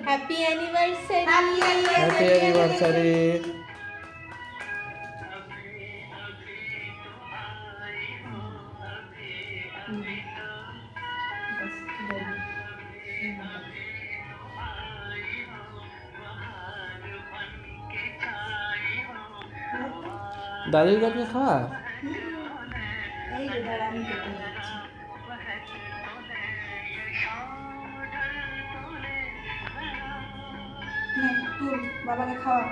Happy anniversary. Happy anniversary. दादी का क्या खावा बाबा ने खावा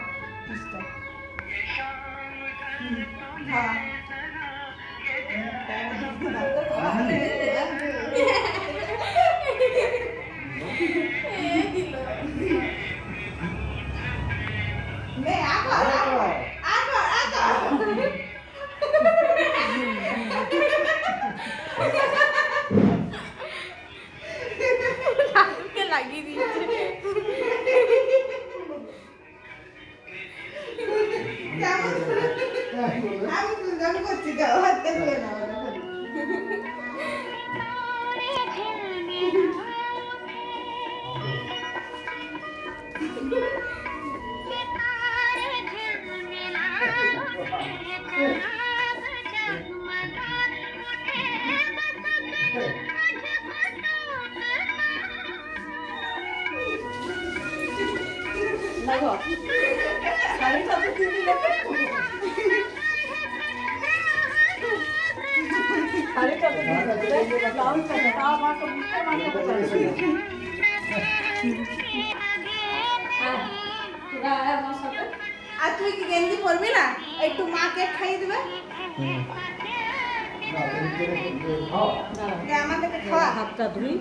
हाँ नहीं आकर लगी थी लगो सारी सब दीदी लेके सारी सब दीदी लाउंज कर बताओ मां को मुझसे मां को पूरा है मां सब आज तुई की गेंदी पड़बी ना একটু মা কেক খাই দিবে না আমাদেরকে খাওয়া হাতটা ধুই